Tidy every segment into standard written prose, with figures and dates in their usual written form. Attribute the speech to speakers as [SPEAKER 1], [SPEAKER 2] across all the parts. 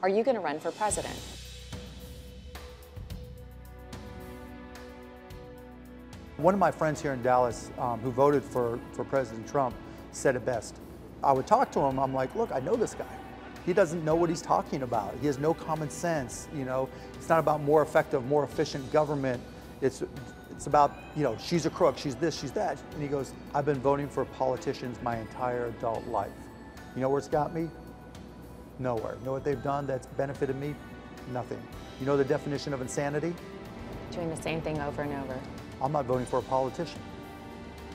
[SPEAKER 1] Are you going to run for president?
[SPEAKER 2] One of my friends here in Dallas who voted for President Trump said it best. I would talk to him, I'm like, look, I know this guy. He doesn't know what he's talking about. He has no common sense, you know. It's not about more effective, more efficient government. It's about, you know, she's a crook, she's this, she's that. And he goes, I've been voting for politicians my entire adult life. You know where it's got me? Nowhere. You know what they've done that's benefited me? Nothing. You know the definition of insanity?
[SPEAKER 1] Doing the same thing over and over.
[SPEAKER 2] I'm not voting for a politician.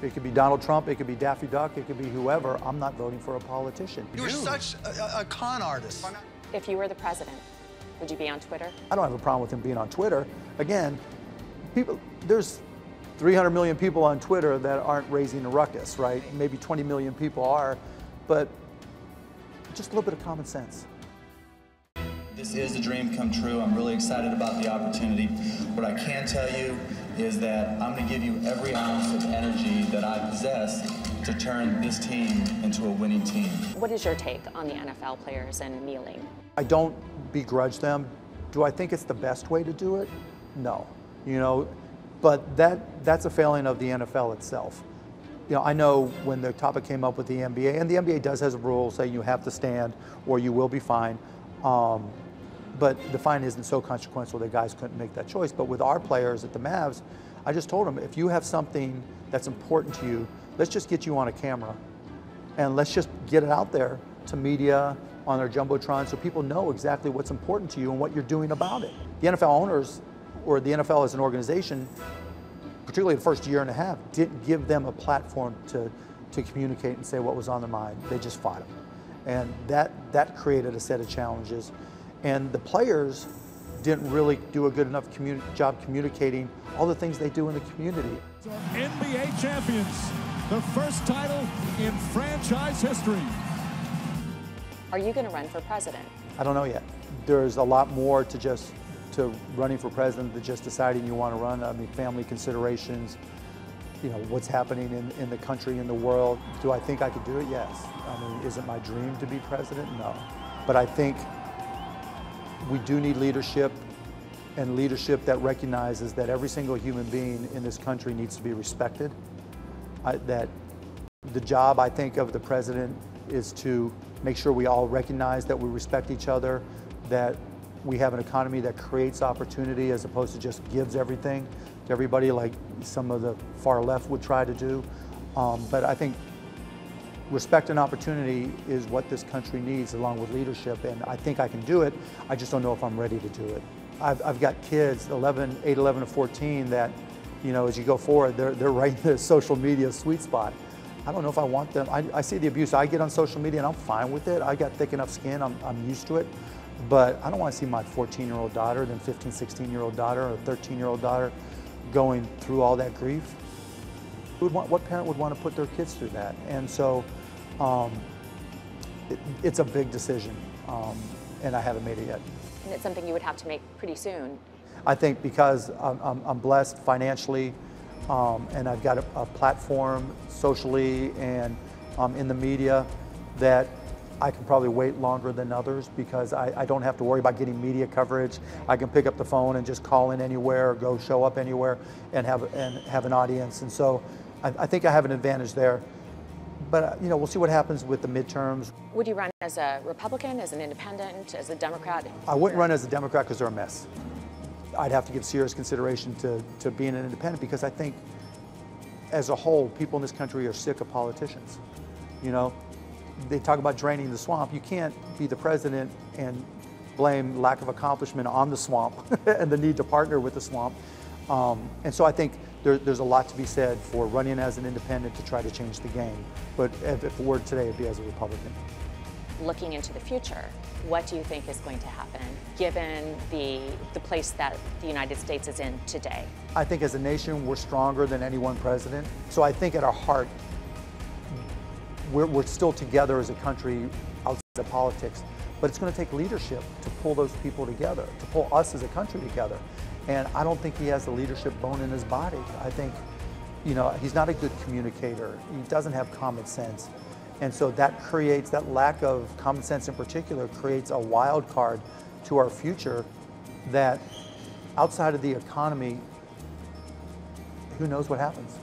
[SPEAKER 2] It could be Donald Trump, it could be Daffy Duck, it could be whoever. I'm not voting for a politician.
[SPEAKER 3] You're such a con artist.
[SPEAKER 1] If you were the president, would you be on Twitter?
[SPEAKER 2] I don't have a problem with him being on Twitter. Again, there's 300 million people on Twitter that aren't raising a ruckus, right? Maybe 20 million people are, but just a little bit of common sense.
[SPEAKER 4] This is a dream come true. I'm really excited about the opportunity. What I can tell you is that I'm going to give you every ounce of energy that I possess to turn this team into a winning team.
[SPEAKER 1] What is your take on the NFL players and kneeling?
[SPEAKER 2] I don't begrudge them. Do I think it's the best way to do it? No. You know, but that's a failing of the NFL itself. You know, I know when the topic came up with the NBA, and the NBA does have a rule saying you have to stand or you will be fined. But the fine isn't so consequential that guys couldn't make that choice. But with our players at the Mavs, I just told them, if you have something that's important to you, let's just get you on a camera. And let's just get it out there to media on their Jumbotron so people know exactly what's important to you and what you're doing about it. The NFL owners, or the NFL as an organization, particularly the first year and a half, didn't give them a platform to communicate and say what was on their mind. They just fought them. And that created a set of challenges. And the players didn't really do a good enough job communicating all the things they do in the community.
[SPEAKER 5] NBA champions, the first title in franchise history.
[SPEAKER 1] Are you going to run for president?
[SPEAKER 2] I don't know yet. There's a lot more to running for president than just deciding you want to run. I mean, family considerations, you know, what's happening in the country, in the world. Do I think I could do it? Yes. I mean, is it my dream to be president? No. But I think we do need leadership, and leadership that recognizes that every single human being in this country needs to be respected. That the job, I think, of the president is to make sure we all recognize that we respect each other, that we have an economy that creates opportunity as opposed to just gives everything to everybody like some of the far left would try to do. But I think respect and opportunity is what this country needs, along with leadership, and I think I can do it. I just don't know if I'm ready to do it. I've got kids, 8, 11, and 14, that, you know, as you go forward, they're right in the social media sweet spot. I don't know if I want them. I see the abuse. I get on social media and I'm fine with it. I got thick enough skin, I'm used to it. But I don't want to see my 14-year-old daughter, then 15, 16-year-old daughter, or 13-year-old daughter going through all that grief. What parent would want to put their kids through that? And so it's a big decision, and I haven't made it yet.
[SPEAKER 1] And it's something you would have to make pretty soon.
[SPEAKER 2] I think because I'm blessed financially, and I've got a platform socially and in the media, that I can probably wait longer than others because I don't have to worry about getting media coverage. I can pick up the phone and just call in anywhere, or go show up anywhere and have an audience. And so I think I have an advantage there. But you know, we'll see what happens with the midterms.
[SPEAKER 1] Would you run as a Republican, as an independent, as a Democrat?
[SPEAKER 2] I wouldn't run as a Democrat because they're a mess. I'd have to give serious consideration to being an independent, because I think as a whole, people in this country are sick of politicians. You know, they talk about draining the swamp. You can't be the president and blame lack of accomplishment on the swamp and the need to partner with the swamp. And so I think there's a lot to be said for running as an independent to try to change the game. But if it were today, it'd be as a Republican.
[SPEAKER 1] Looking into the future, what do you think is going to happen given the place that the United States is in today?
[SPEAKER 2] I think as a nation, we're stronger than any one president. So I think at our heart, we're still together as a country outside of politics. But it's going to take leadership to pull those people together, to pull us as a country together. And I don't think he has the leadership bone in his body. I think, you know, he's not a good communicator. He doesn't have common sense. And so that creates, that lack of common sense in particular, creates a wild card to our future that outside of the economy, who knows what happens.